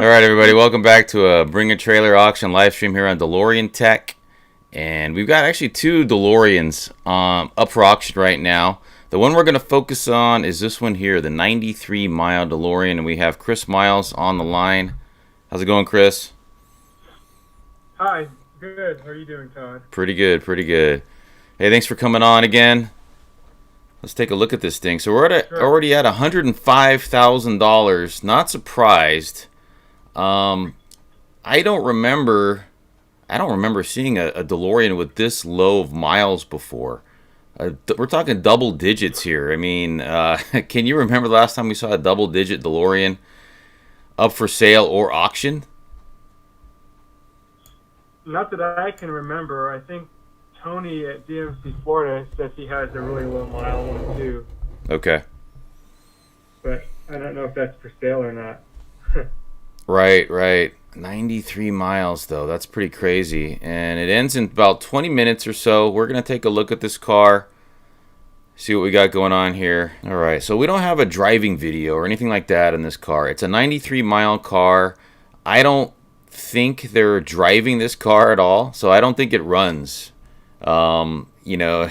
All right, everybody, welcome back to a Bring a Trailer auction live stream here on DeLorean Tech. And we've got actually two DeLoreans up for auction right now. The one we're going to focus on is this one here, the 93-mile DeLorean. And we have Chris Miles on the line. How's it going, Chris? Hi, good. How are you doing, Todd? Pretty good, pretty good. Hey, thanks for coming on again. Let's take a look at this thing. So we're already at $105,000. Not surprised. I don't remember seeing a DeLorean with this low of miles before. We're talking double digits here. I mean, can you remember the last time we saw a double-digit DeLorean up for sale or auction? Not that I can remember. I think Tony at DMC Florida says he has a really low mile one too. Okay. But I don't know if that's for sale or not. Right. 93 miles, though. That's pretty crazy. And it ends in about 20 minutes or so. We're going to take a look at this car, see what we got going on here. All right, so we don't have a driving video or anything like that in this car. It's a 93-mile car. I don't think they're driving this car at all, so I don't think it runs. You know,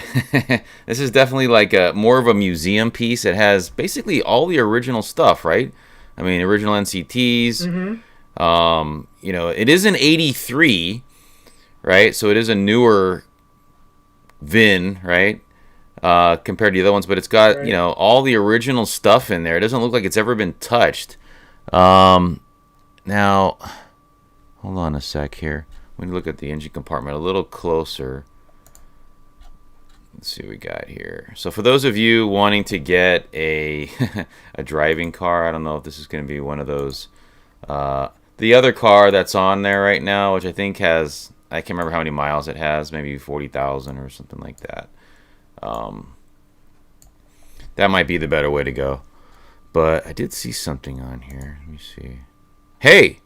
this is definitely like more of a museum piece. It has basically all the original stuff, right? I mean, original NCTs. Mm-hmm. You know, it is an 83, right? So it is a newer VIN, right? Compared to the other ones, but it's got, Right. you know, all the original stuff in there. It doesn't look like it's ever been touched. Now, hold on a sec here. Let me look at the engine compartment a little closer. Let's see what we got here. So for those of you wanting to get a a driving car, I don't know if this is going to be one of those. The other car that's on there right now, which I think has, I can't remember how many miles it has, maybe 40,000 or something like that. That might be the better way to go. But I did see something on here. Let me see. Hey,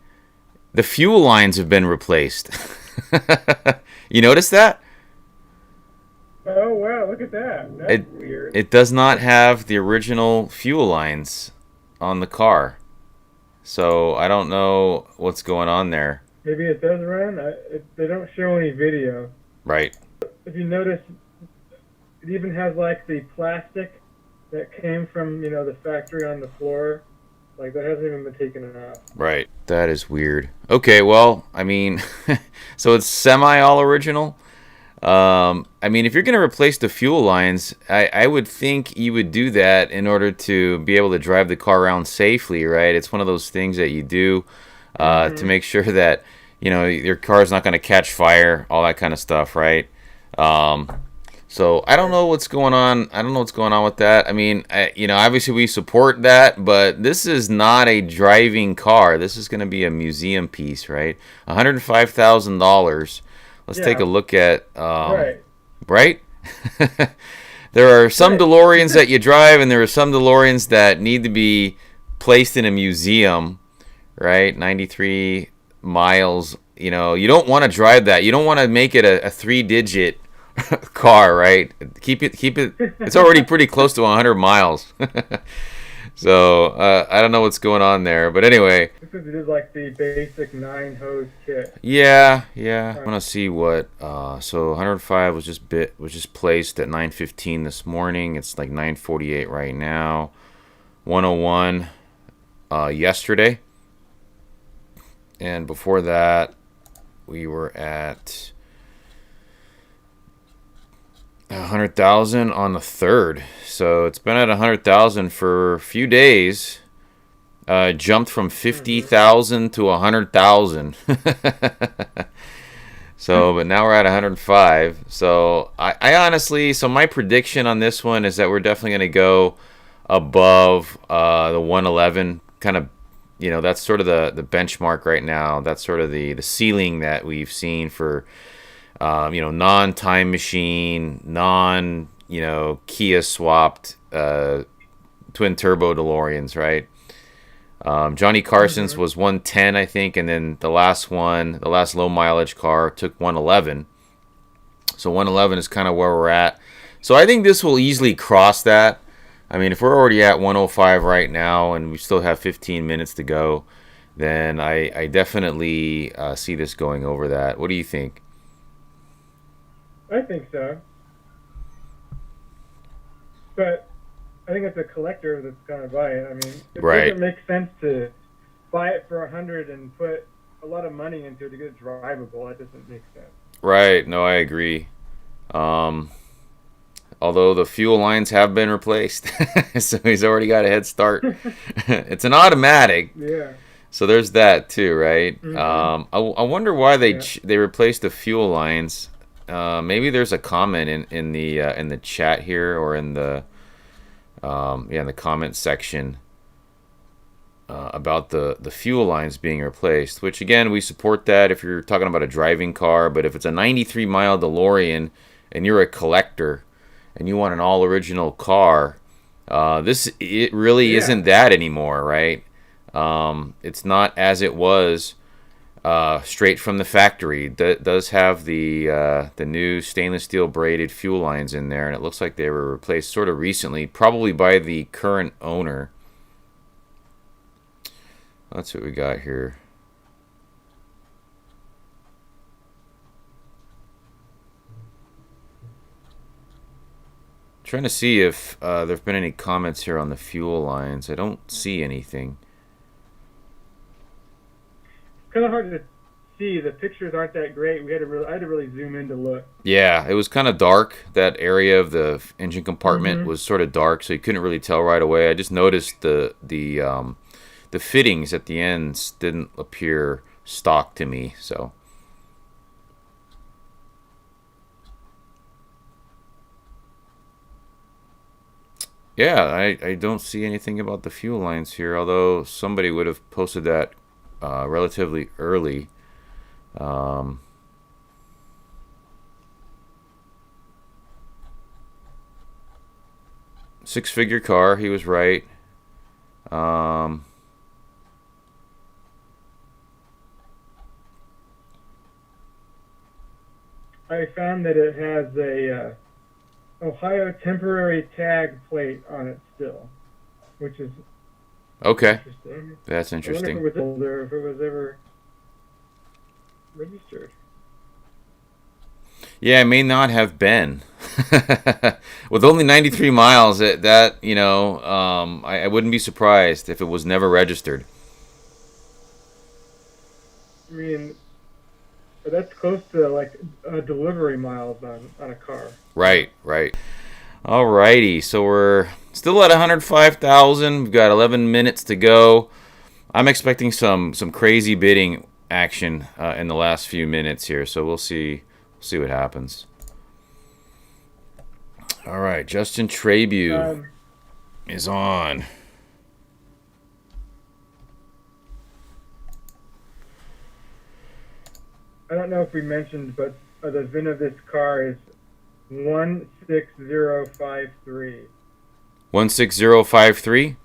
the fuel lines have been replaced. You notice that? Oh wow! Look at that. That's weird. It does not have the original fuel lines on the car. So I don't know what's going on there. Maybe it does run. They don't show any video. Right. If you notice, it even has like the plastic that came from the factory on the floor. Like that hasn't even been taken off. Right. That is weird. Okay, well, I mean, so it's semi all original. I mean, if you're going to replace the fuel lines, I would think you would do that in order to be able to drive the car around safely, right? It's one of those things that you do to make sure that, you know, your car is not going to catch fire, all that kind of stuff, right? So I don't know what's going on. I don't know what's going on with that. I mean, you know, obviously we support that, but this is not a driving car. This is going to be a museum piece, right? $105,000. Let's take a look at, right? There are some DeLoreans that you drive, and there are some DeLoreans that need to be placed in a museum, right? 93 miles. You know, you don't want to drive that. You don't want to make it a three-digit car, right? Keep it. It's already pretty close to 100 miles. So I don't know what's going on there, but anyway. Because it is like the basic 9-hose kit. Yeah. I want to see what. So 105 was just placed at 9:15 this morning. It's like 9:48 right now. 101 yesterday, and before that we were at 100,000 on the 3rd. So it's been at 100,000 for a few days. Jumped from 50,000 to 100,000. So, but now we're at 105. So I honestly, so my prediction on this one is that we're definitely going to go above the 111. Kind of, you know, that's sort of the benchmark right now. That's sort of the ceiling that we've seen for you know, non-time machine, you know, Kia swapped twin turbo DeLoreans, right? Johnny Carson's was 110, I think, and then the last low mileage car took 111. So 111 is kind of where we're at. So I think this will easily cross that. I mean, if we're already at 105 right now and we still have 15 minutes to go, then I definitely see this going over that. What do you think? I think so, but I think it's a collector that's gonna buy it. I mean, it Right. doesn't make sense to buy it for 100 and put a lot of money into it to get it drivable. That doesn't make sense. Right. No, I agree. Um, Although the fuel lines have been replaced, so he's already got a head start. It's an automatic, Yeah. so there's that too, right? Mhm. I wonder why Yeah. they replaced the fuel lines. Maybe there's a comment in the chat here or in the yeah, in the comment section about the fuel lines being replaced. Which again, we support that if you're talking about a driving car. But if it's a 93-mile DeLorean and you're a collector and you want an all original car, this it really isn't Yeah. that anymore, right? It's not as it was straight from the factory. That does have the new stainless steel braided fuel lines in there, and it looks like they were replaced sort of recently, probably by the current owner. That's what we got here. Trying to see if there have been any comments here on the fuel lines. I don't see anything. It's kind of hard to see. The pictures aren't that great. I had to really zoom in to look. Yeah, it was kind of dark. That area of the engine compartment Mhm. was sort of dark, so you couldn't really tell right away. I just noticed the fittings at the ends didn't appear stock to me. So yeah, I don't see anything about the fuel lines here. Although somebody would have posted that relatively early. Um, Six-figure car. He was right. Um, I found that it has a Ohio temporary tag plate on it still, which is okay, interesting. that's I wonder if it interesting. was older, if it was ever registered. Yeah, it may not have been. With only 93 miles, I wouldn't be surprised if it was never registered. I mean, that's close to like delivery miles on a car. Right, right. Alrighty, so we're still at 105,000. We've got 11 minutes to go. I'm expecting some crazy bidding action in the last few minutes here, so we'll see what happens. All right, Justin Trabue Um, is on. I don't know if we mentioned, but the VIN of this car is 16053. 16053.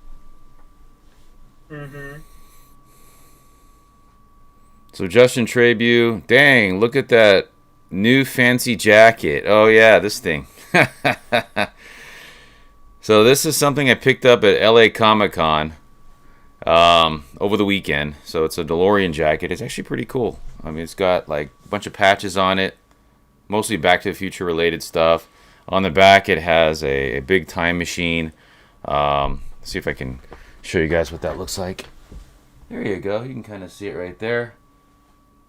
Mm-hmm. So Justin Trabue, dang, look at that new fancy jacket. Oh yeah, this thing. So this is something I picked up at LA Comic Con over the weekend. So it's a DeLorean jacket. It's actually pretty cool. I mean, it's got like a bunch of patches on it, mostly Back to the Future related stuff. On the back, it has a big time machine. See if I can show you guys what that looks like. There you go. You can kind of see it right there.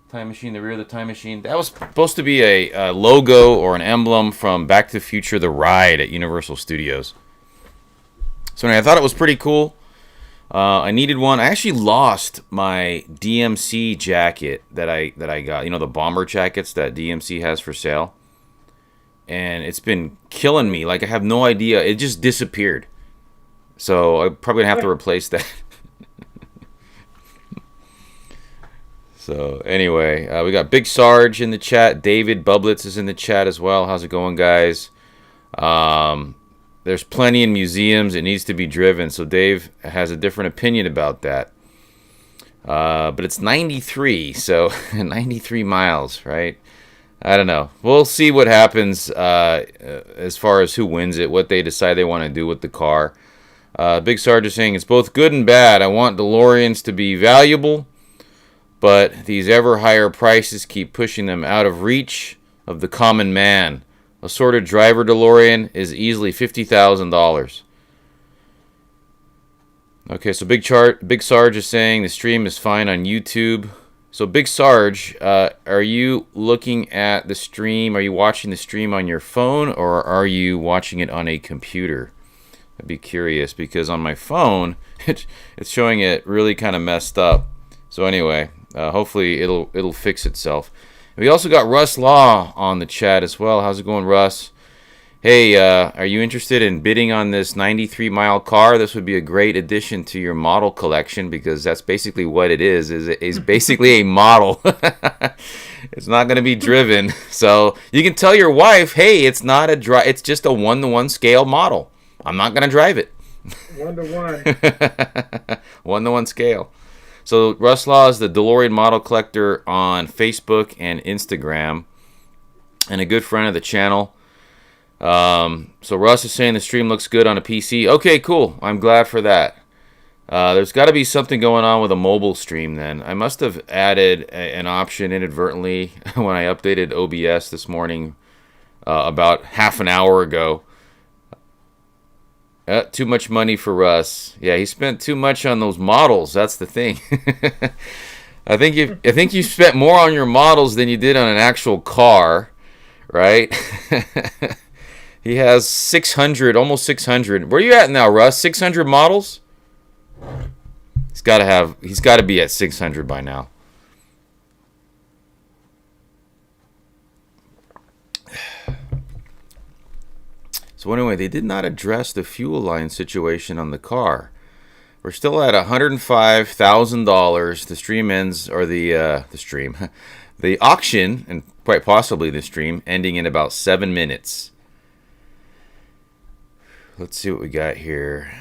Time machine, the rear of the time machine. That was supposed to be a logo or an emblem from Back to the Future: The Ride at Universal Studios. So anyway, I thought it was pretty cool. I needed one. I actually lost my DMC jacket that I got. You know, the bomber jackets that DMC has for sale, and it's been killing me. Like I have no idea. It just disappeared. So I'm probably gonna have to replace that. So anyway, we got Big Sarge in the chat. David Bublitz is in the chat as well. How's it going, guys? There's plenty in museums. It needs to be driven. So Dave has a different opinion about that. But it's 93, so 93 miles, right? I don't know. We'll see what happens as far as who wins it, what they decide they want to do with the car. Big Sarge is saying it's both good and bad. I want DeLoreans to be valuable, but these ever higher prices keep pushing them out of reach of the common man. A sorted driver DeLorean is easily $50,000. Okay, so Big Sarge is saying the stream is fine on YouTube. So Big Sarge, are you looking at the stream? Are you watching the stream on your phone, or are you watching it on a computer? I'd be curious, because on my phone, it's showing it really kind of messed up. So anyway, hopefully it'll fix itself. We also got Russ Law on the chat as well. How's it going, Russ? Hey, are you interested in bidding on this 93-mile car? This would be a great addition to your model collection, because that's basically what it is. It's basically a model. It's not going to be driven. So you can tell your wife, hey, it's not it's just a 1-to-1 scale model. I'm not going to drive it. 1-to-1. 1-to-1 scale. So Russ Law is the DeLorean model collector on Facebook and Instagram, and a good friend of the channel. So Russ is saying the stream looks good on a PC. Okay, cool. I'm glad for that. There's got to be something going on with a mobile stream then. I must have added an option inadvertently when I updated OBS this morning, about half an hour ago. Too much money for Russ. Yeah, he spent too much on those models. That's the thing. I think you spent more on your models than you did on an actual car, right? He has 600, almost 600. Where are you at now, Russ? 600 models? He's got to be at 600 by now. So anyway, they did not address the fuel line situation on the car. We're still at $105,000. The stream ends, or the auction, and quite possibly the stream, ending in about 7 minutes. Let's see what we got here.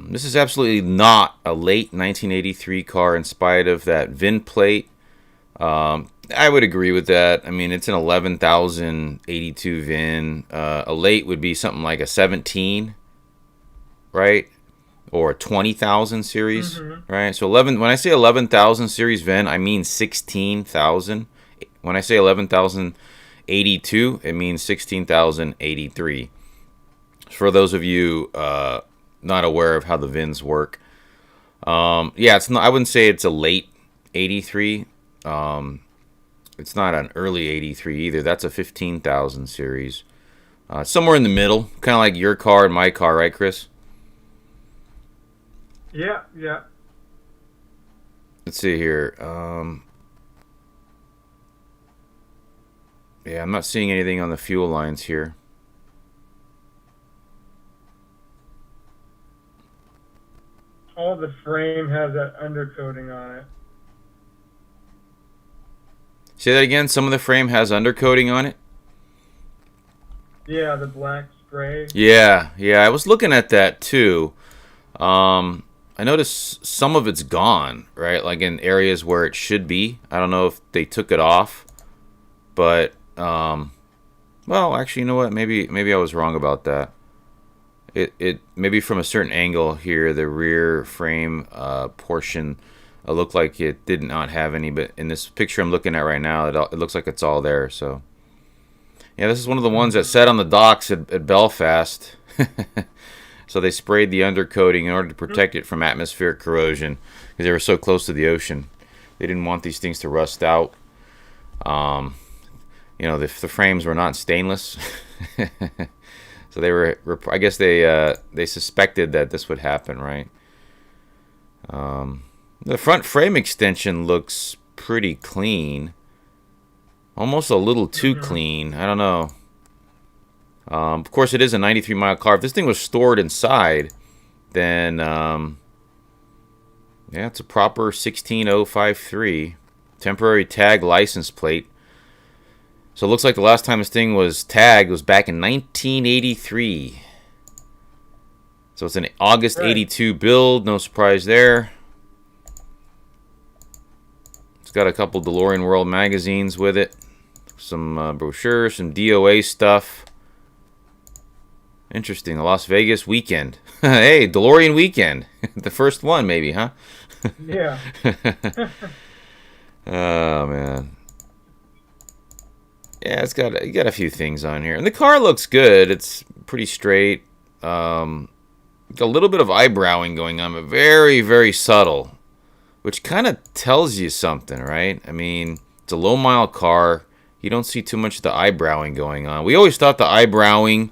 This is absolutely not a late 1983 car, in spite of that VIN plate. I would agree with that. I mean, it's an 11,082 VIN. A late would be something like a 17, right? Or a 20,000 series, right? So when I say 11,000 series VIN, I mean 16,000. When I say 11,082, it means 16,083. For those of you not aware of how the VINs work, yeah, it's not. I wouldn't say it's a late 83. It's not an early 83 either. That's a 15,000 series. Somewhere in the middle, kind of like your car and my car, right, Chris? Yeah. Let's see here. Yeah, I'm not seeing anything on the fuel lines here. All the frame has that undercoating on it. Say that again. Some of the frame has undercoating on it. Yeah, the black spray. Yeah. I was looking at that too. I noticed some of it's gone, right? Like in areas where it should be. I don't know if they took it off, but well, actually, you know what? Maybe I was wrong about that. It maybe from a certain angle here, the rear frame portion looked like it did not have any, but in this picture I'm looking at right now, it looks like it's all there. So yeah, this is one of the ones that sat on the docks at Belfast. So they sprayed the undercoating in order to protect it from atmospheric corrosion, because they were so close to the ocean. They didn't want these things to rust out. The frames were not stainless. So they were, I guess they suspected that this would happen, right? The front frame extension looks pretty clean. Almost a little too clean. I don't know. Of course, it is a 93-mile car. If this thing was stored inside, then yeah, it's a proper 16053 temporary tag license plate. So it looks like the last time this thing was tagged was back in 1983. So it's an August 82 build. No surprise there. It's got a couple DeLorean World magazines with it. Some brochures, some DOA stuff. Interesting. The Las Vegas weekend. Hey, DeLorean weekend. The first one, maybe, huh? Yeah. Oh, man. Yeah, you got a few things on here. And the car looks good. It's pretty straight. Um, a little bit of eyebrowing going on, but very, very subtle, which kind of tells you something, right? I mean, it's a low mile car. You don't see too much of the eyebrowing going on. We always thought the eyebrowing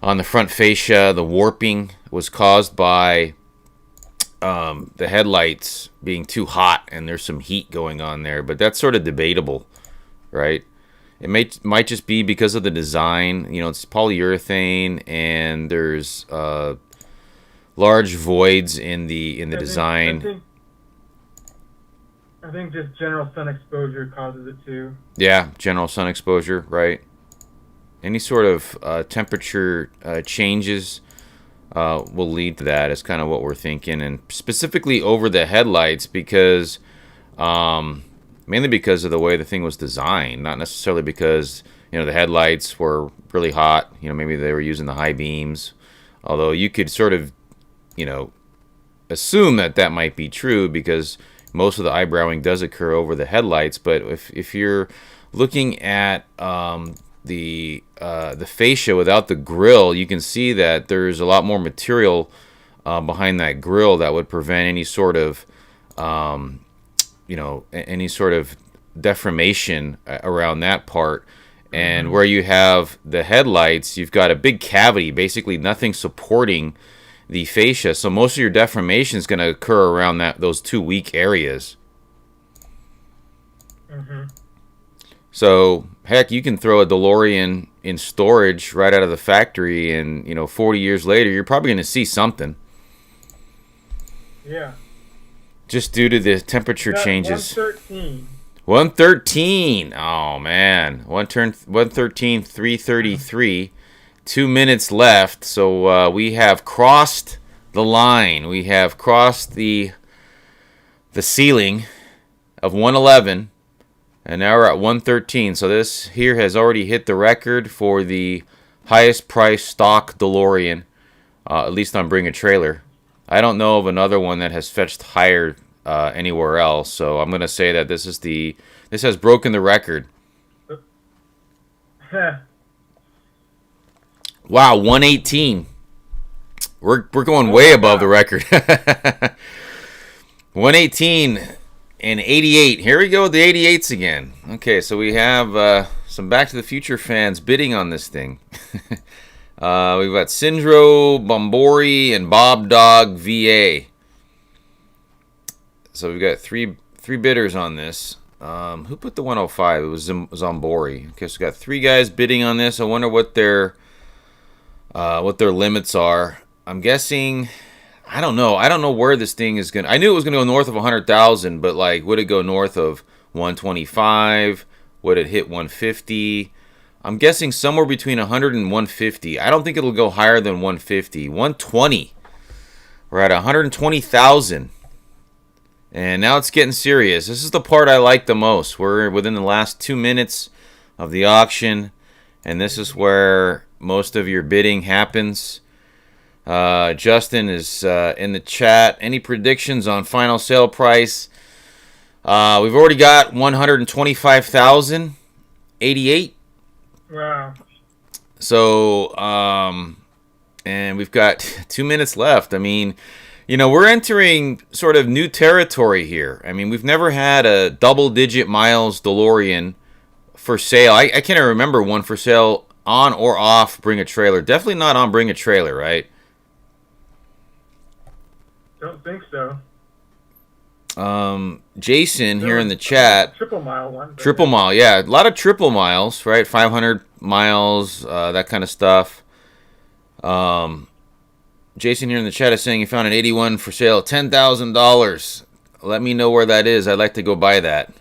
on the front fascia, the warping, was caused by the headlights being too hot and there's some heat going on there. But that's sort of debatable, right? It might just be because of the design. You know, it's polyurethane and there's large voids in the design. I think just general sun exposure causes it too. Yeah, general sun exposure, right? Any sort of temperature changes will lead to that. Is kind of what we're thinking, and specifically over the headlights, because mainly because of the way the thing was designed, not necessarily because the headlights were really hot. Maybe they were using the high beams, although you could sort of assume that might be true because most of the eyebrowing does occur over the headlights. But if you're looking at the fascia without the grill, you can see that there's a lot more material behind that grill that would prevent any sort of any sort of deformation around that part. And where you have the headlights, you've got a big cavity, basically nothing supporting the fascia, so most of your deformation is going to occur around those two weak areas. So heck, you can throw a DeLorean in storage right out of the factory, and 40 years later, you're probably going to see something. Yeah. Just due to the temperature changes. 113. 113. Oh man, 113, 333. 2 minutes left, so we have crossed the line. We have crossed the ceiling of 111, and now we're at 113. So this here has already hit the record for the highest price stock DeLorean, at least on Bring a Trailer. I don't know of another one that has fetched higher anywhere else, so I'm gonna say that this has broken the record. Wow, 118. We're going way above the record. 118 and 88. Here we go with the 88s again. Okay, so we have some Back to the Future fans bidding on this thing. We've got Sindro, Bombori, and Bob Dog VA. So we've got three bidders on this. Who put the 105? It was Zombori. Okay, so we got three guys bidding on this. I wonder what their limits are. I'm guessing, I don't know where this thing is gonna. I knew it was gonna go north of 100,000, but like, would it go north of 125? Would it hit 150? I'm guessing somewhere between 100 and 150. I don't think it'll go higher than 150. 120. We're at 120,000. And now it's getting serious. This is the part I like the most. We're within the last 2 minutes of the auction, and this is where most of your bidding happens. Justin is in the chat. Any predictions on final sale price? We've already got 125,088. Wow. So, and we've got 2 minutes left. I mean, we're entering sort of new territory here. I mean, we've never had a double-digit miles DeLorean for sale. I can't even remember one for sale on or off Bring a Trailer. Definitely not on Bring a Trailer, right? Don't think so. Jason here in the chat. Triple mile one. Triple mile, yeah. A lot of triple miles, right? 500 miles, that kind of stuff. Jason here in the chat is saying he found an 81 for sale, $10,000. Let me know where that is. I'd like to go buy that.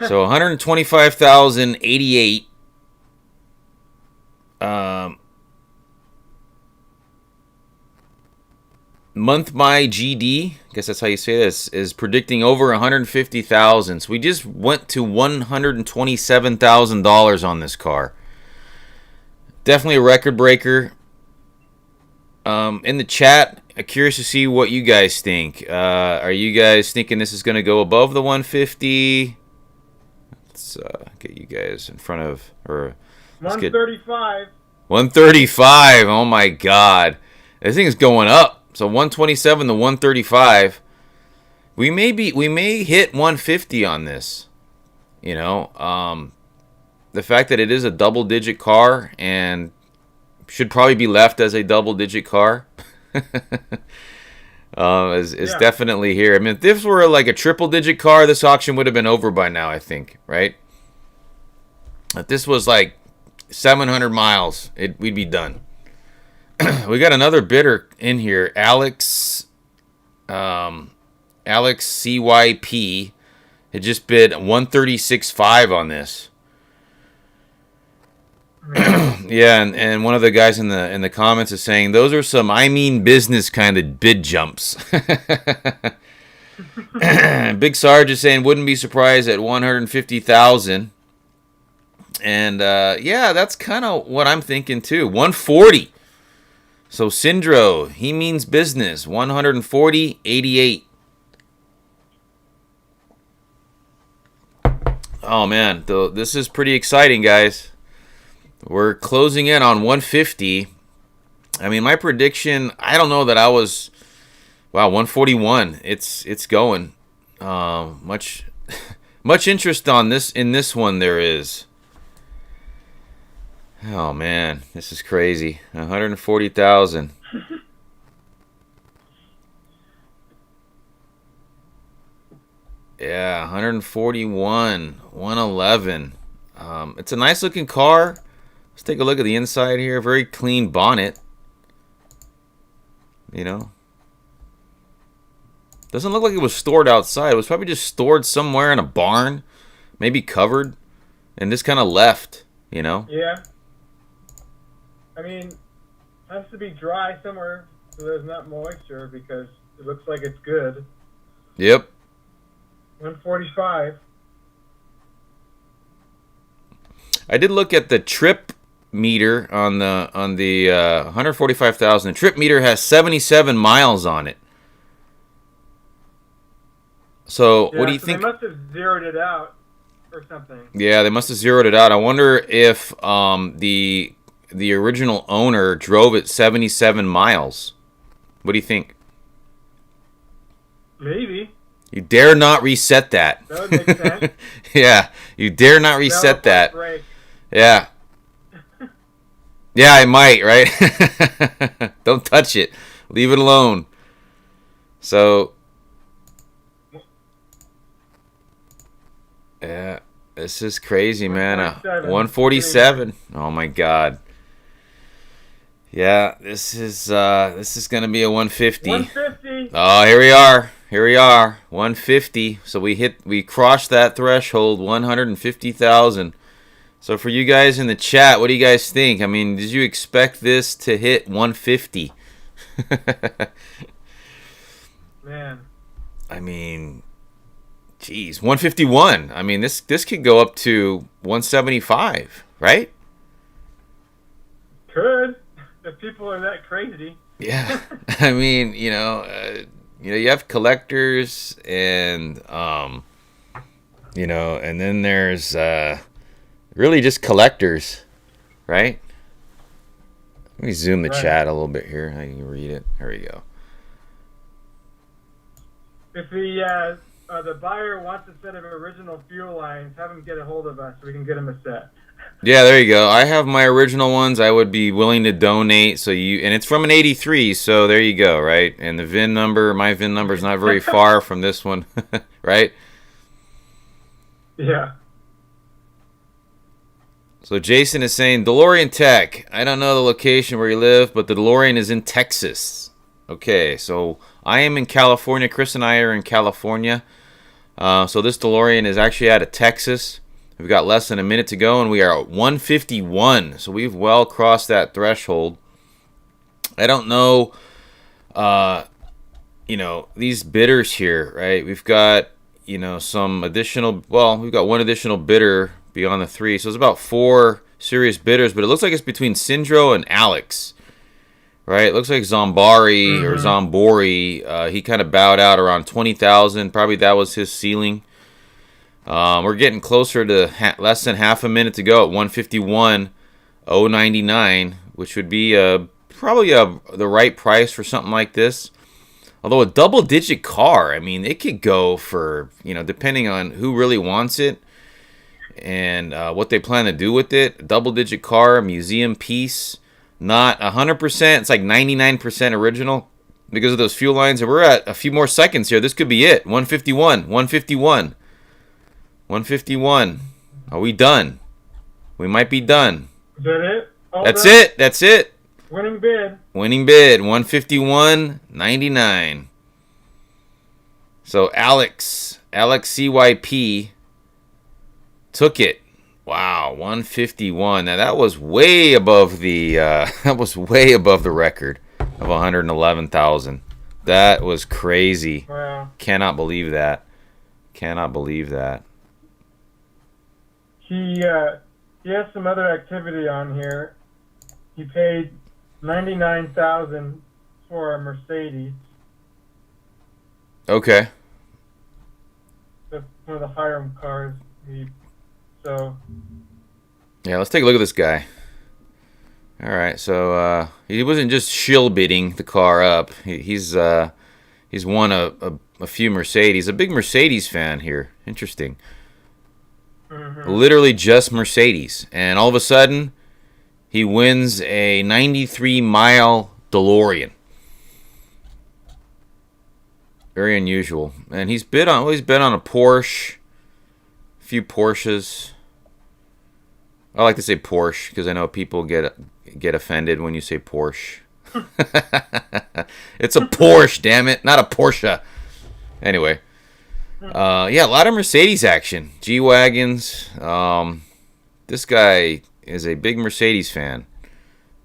So 125,088. Month My GD, I guess that's how you say this, is predicting over 150,000. So we just went to $127,000 on this car. Definitely a record breaker. In the chat, I'm curious to see what you guys think. Are you guys thinking this is going to go above the 150? Let's get you guys in front of, or let's get 135. 135. Oh my God, this thing is going up. So 127 to 135. We may hit 150 on this. You know, the fact that it is a double-digit car and should probably be left as a double-digit car is definitely here. I mean, if this were like a triple-digit car, this auction would have been over by now, I think, right? If this was like 700 miles, we'd be done. We got another bidder in here, Alex CYP. It just bid 136.5 on this. Yeah, and one of the guys in the comments is saying those are some I mean business kind of bid jumps. Big Sarge is saying wouldn't be surprised at 150,000. And yeah, that's kind of what I'm thinking too. 140. So Syndro, he means business. 140.88. Oh man, this is pretty exciting, guys. We're closing in on 150. I mean, my prediction, I don't know that I was, wow, 141. It's going. Much interest on this in this one there is. Oh man, this is crazy. 140,000. Yeah, 141, 111. It's a nice looking car. Let's take a look at the inside here. Very clean bonnet. You know. Doesn't look like it was stored outside. It was probably just stored somewhere in a barn. Maybe covered. And just kind of left. You know. Yeah. I mean, it has to be dry somewhere so there's not moisture because it looks like it's good. Yep. 145. I did look at the trip meter on the 145,000. The trip meter has 77 miles on it. So Yeah, what do you so think? They must have zeroed it out or something. Yeah, they must have zeroed it out. I wonder if the original owner drove it 77 miles. What do you think? Maybe. You dare not reset that. That would make sense. Yeah, you dare not reset that. Break. Yeah. Yeah, I might, right? Don't touch it. Leave it alone. So, yeah, this is crazy, man. 147. Oh my God. Yeah, this is gonna be a 150. 150. Oh, here we are. Here we are. 150. So we crossed that threshold, 150,000. So for you guys in the chat, what do you guys think? I mean, did you expect this to hit 150? Man. I mean, geez, 151. I mean, this could go up to 175, right? Could, if people are that crazy. Yeah. I mean, you have collectors and and then there's really just collectors, right? Let me zoom the chat a little bit here. I can read it. There we go. If the buyer wants a set of original fuel lines, have him get a hold of us so we can get him a set. Yeah, there you go. I have my original ones. I would be willing to donate. And it's from an 83, so there you go, right? And the VIN number, my VIN number is not very far from this one, right? Yeah. So Jason is saying, DeLorean Tech. I don't know the location where you live, but the DeLorean is in Texas. Okay, so I am in California. Chris and I are in California. So this DeLorean is actually out of Texas. We've got less than a minute to go, and we are at 151. So we've well crossed that threshold. I don't know, these bidders here, right? We've got, some additional, we've got one additional bidder beyond the three. So it's about 4 serious bidders, but it looks like it's between Syndro and Alex. right? It looks like Zombari or Mm-hmm. Zombori. He kind of bowed out around 20,000. Probably that was his ceiling. We're getting closer to less than half a minute to go at 151,099, which would be probably the right price for something like this. Although a double-digit car, I mean, it could go for, depending on who really wants it and what they plan to do with it. A double-digit car, museum piece, not 100%. It's like 99% original because of those fuel lines. And we're at a few more seconds here. This could be it. 151, 151. 151. Are we done? We might be done. Is that it? All That's done? it. That's it. Winning bid. Winning bid 151.99. So Alex CYP took it. Wow, 151. Now that was way above the record of 111,000. That was crazy. Wow. Cannot believe that. Cannot believe that. He has some other activity on here. He paid 99,000 for a Mercedes. Okay. That's one of the higher cars. So Yeah, let's take a look at this guy. All right, so he wasn't just shill bidding the car up. He's won a few Mercedes. A big Mercedes fan here. Interesting. mm-hmm. Literally just Mercedes, and all of a sudden, he wins a 93-mile DeLorean. Very unusual. And he's bid on a Porsche, a few Porsches. I like to say Porsche because I know people get offended when you say Porsche. It's a Porsche, damn it, not a Porsche. Anyway, yeah, a lot of Mercedes action, G-Wagons. This guy is a big Mercedes fan.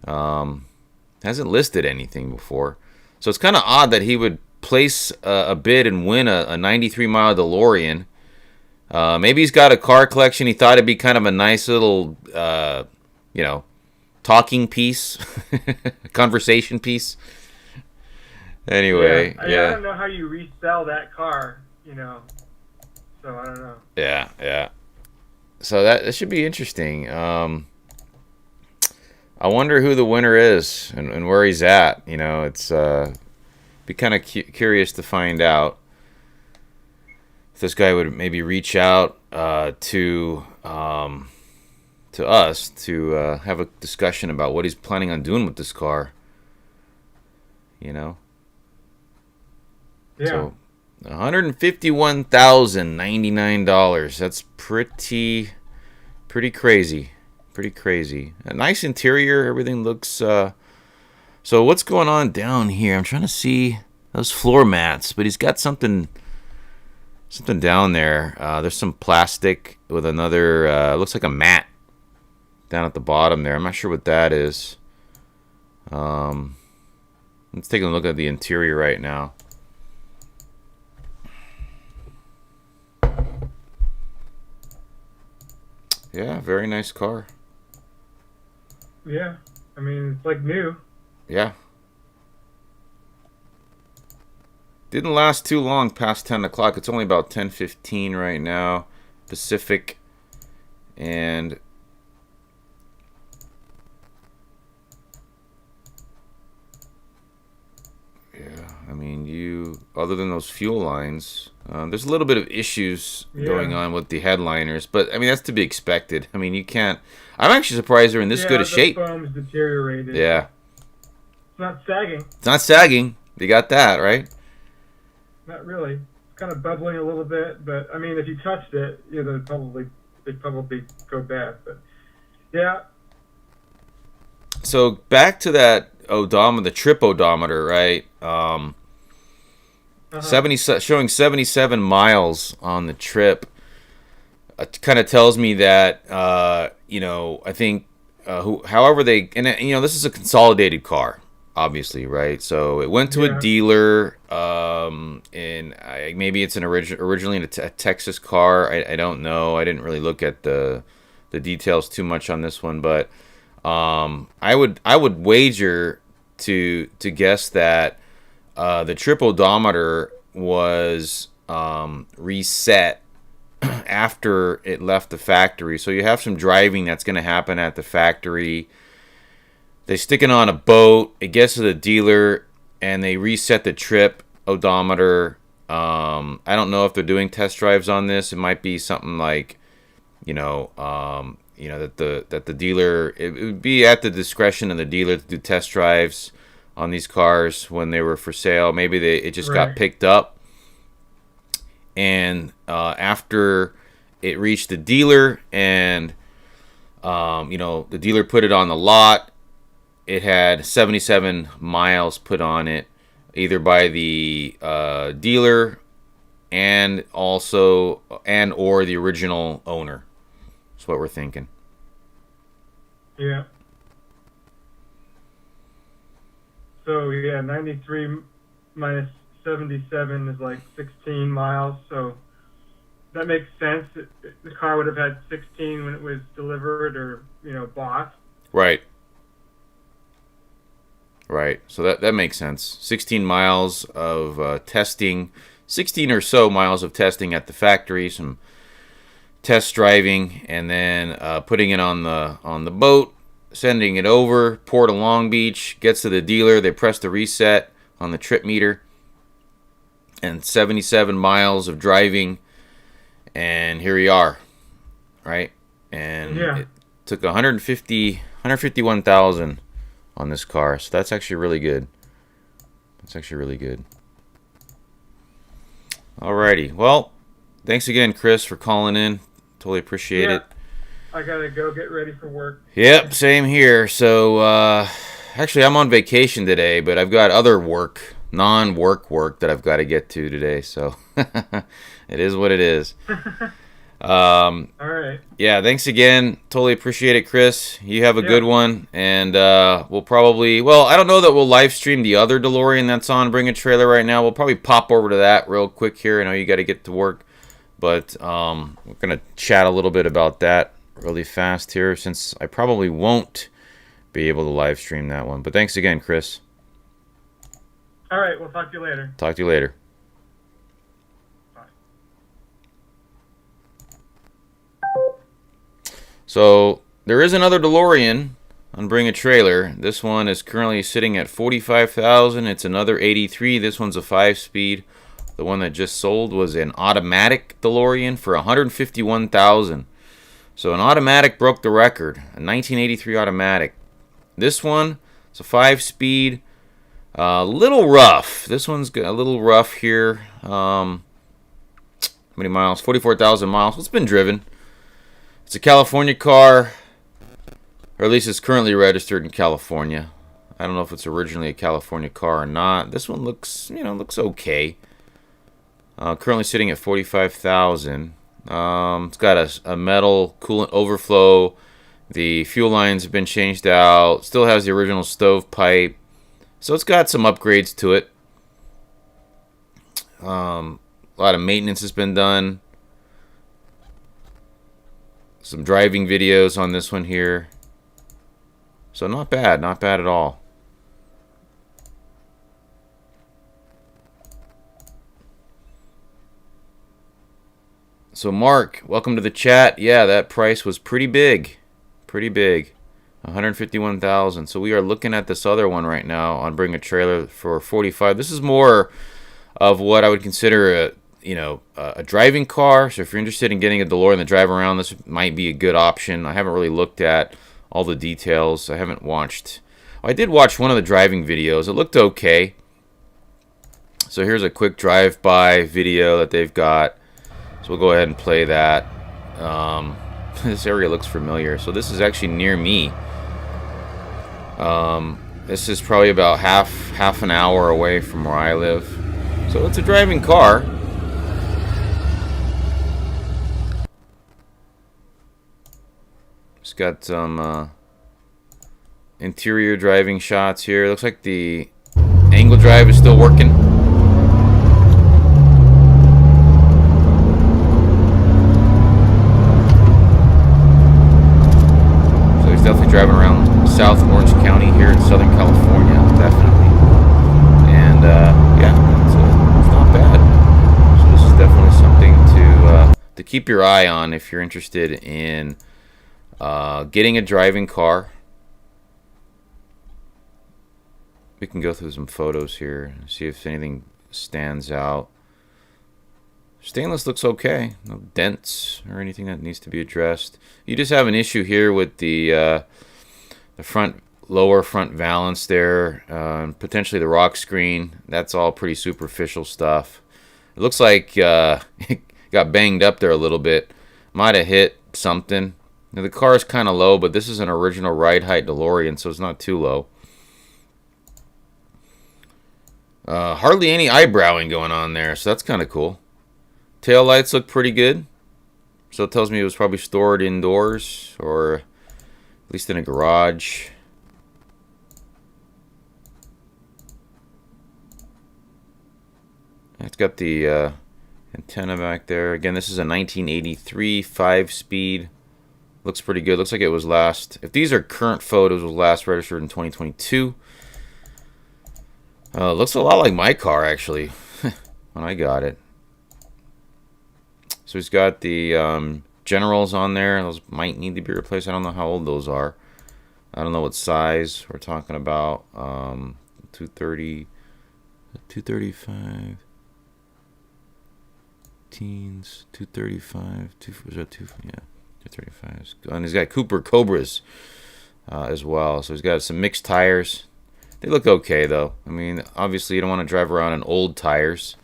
Hasn't listed anything before, so it's kind of odd that he would place a bid and win a 93-mile DeLorean. Maybe he's got a car collection. He thought it'd be kind of a nice little, talking piece, conversation piece. Anyway, yeah. I don't know how you resell that car, so I don't know. Yeah. So that should be interesting. I wonder who the winner is and where he's at. It's be kind of curious to find out. This guy would maybe reach out to us to have a discussion about what he's planning on doing with this car. Yeah. So, $151,099. That's pretty crazy. Pretty crazy. A nice interior. Everything looks. So what's going on down here? I'm trying to see those floor mats, but he's got something down there. There's some plastic with another, looks like a mat down at the bottom there. I'm not sure what that is. Let's take a look at the interior right now. Yeah, very nice car. Yeah. I mean, it's like new. Yeah. Didn't last too long past 10 o'clock. It's only about 10:15 right now, Pacific. And yeah, I mean, other than those fuel lines, there's a little bit of issues going on with the headliners, but I mean, that's to be expected. I mean, I'm actually surprised they're in this good a shape. The foam's deteriorated. Yeah. It's not sagging. It's not sagging. You got that, right? Not really. It's kind of bubbling a little bit, but I mean, if you touched it, they'd probably go bad. But yeah. So back to that odometer, the trip odometer, right? showing 77 miles on the trip. Kind of tells me that I think however they this is a consolidated car. Obviously, right? So it went to a dealer, and maybe it's originally a Texas car. I don't know. I didn't really look at the details too much on this one, but I would wager to guess that the trip odometer was reset after it left the factory. So you have some driving that's going to happen at the factory. They stick it on a boat. It gets to the dealer, and they reset the trip odometer. I don't know if they're doing test drives on this. It might be something like, that the dealer. It would be at the discretion of the dealer to do test drives on these cars when they were for sale. Maybe it just got picked up, and after it reached the dealer, and the dealer put it on the lot, it had 77 miles put on it, either by the dealer and or the original owner. That's what we're thinking. Yeah. So, 93 minus 77 is like 16 miles. So that makes sense. The car would have had 16 when it was delivered or, bought. Right. Right. So that makes sense. 16 miles of testing, 16 or so miles of testing at the factory, some test driving, and then putting it on the boat, sending it over, Port of Long Beach, gets to the dealer, they press the reset on the trip meter, and 77 miles of driving, and here we are, right? And it took 151,000 on this car, so that's actually really good. Alrighty, well, thanks again, Chris, for calling in. Totally appreciate it. I gotta go get ready for work. Yep, same here. So, actually, I'm on vacation today, but I've got other work, non-work work that I've got to get to today. So, it is what it is. All right. Yeah, thanks again. Totally appreciate it, Chris. You have a good one, and we'll probably. Well, I don't know that we'll live stream the other DeLorean that's on Bring a Trailer right now. We'll probably pop over to that real quick here. I know you got to get to work, but we're gonna chat a little bit about that really fast here, since I probably won't be able to live stream that one. But thanks again, Chris. All right, we'll talk to you later. Talk to you later. Bye. So there is another DeLorean on Bring a Trailer. This one is currently sitting at $45,000. It's another 83. This one's a 5-speed. The one that just sold was an automatic DeLorean for $151,000. So an automatic broke the record, a 1983 automatic. This one, it's a 5-speed, a little rough. This one's a little rough here. How many miles? 44,000 miles. It's been driven. It's a California car, or at least it's currently registered in California. I don't know if it's originally a California car or not. This one looks okay. Currently sitting at 45,000. It's got a metal coolant overflow. The fuel lines have been changed out. Still has the original stovepipe. So it's got some upgrades to it. A lot of maintenance has been done. Some driving videos on this one here. So not bad at all. So Mark, welcome to the chat. Yeah, that price was pretty big. 151,000. So we are looking at this other one right now on Bring a Trailer for 45. This is more of what I would consider a driving car. So if you're interested in getting a DeLorean to drive around, this might be a good option. I haven't really looked at all the details. I haven't watched. I did watch one of the driving videos. It looked okay. So here's a quick drive-by video that they've got. So we'll go ahead and play that. This area looks familiar. So this is actually near me. This is probably about half an hour away from where I live. So it's a driving car. It's got some interior driving shots here. Looks like the angle drive is still working. Definitely driving around South Orange County here in Southern California. Definitely. to keep your eye on if you're interested in getting a driving car. We can go through some photos here and see if anything stands out. Stainless looks okay. No dents or anything that needs to be addressed. You just have an issue here with the lower front valance there, and potentially the rock screen. That's all pretty superficial stuff. It looks like it got banged up there a little bit. Might have hit something. Now, the car is kind of low, but this is an original ride height DeLorean, so it's not too low. Hardly any eyebrowing going on there, so that's kind of cool. Tail lights look pretty good, so it tells me it was probably stored indoors or at least in a garage. It's got the antenna back there. Again, this is a 1983 5-speed. Looks pretty good. Looks like it was last, if these are current photos, was last registered in 2022. Looks a lot like my car, actually, when I got it. So he's got the generals on there. Those might need to be replaced. I don't know how old those are. I don't know what size we're talking about. 230, 235, teens, 235, yeah, 235. And he's got Cooper Cobras as well. So he's got some mixed tires. They look okay, though. I mean, obviously you don't want to drive around in old tires.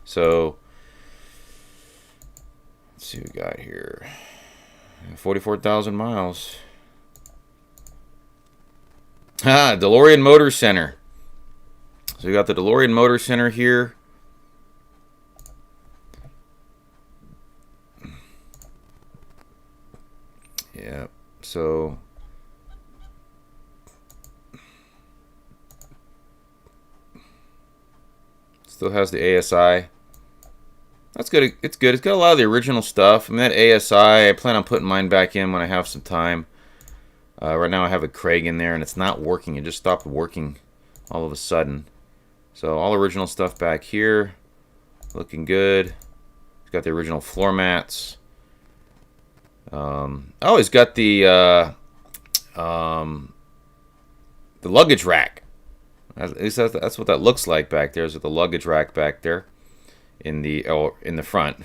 So let's see what we got here. 44,000 miles. DeLorean Motor Center. So we got the DeLorean Motor Center here. Yeah, so still has the ASI. That's good. It's good. It's got a lot of the original stuff. I mean, that ASI, I plan on putting mine back in when I have some time. Right now I have a Craig in there and it's not working. It just stopped working all of a sudden. So all original stuff back here. Looking good. It's got the original floor mats. Oh, he's got the luggage rack. At least that's what that looks like back there. Is the luggage rack back there in the front,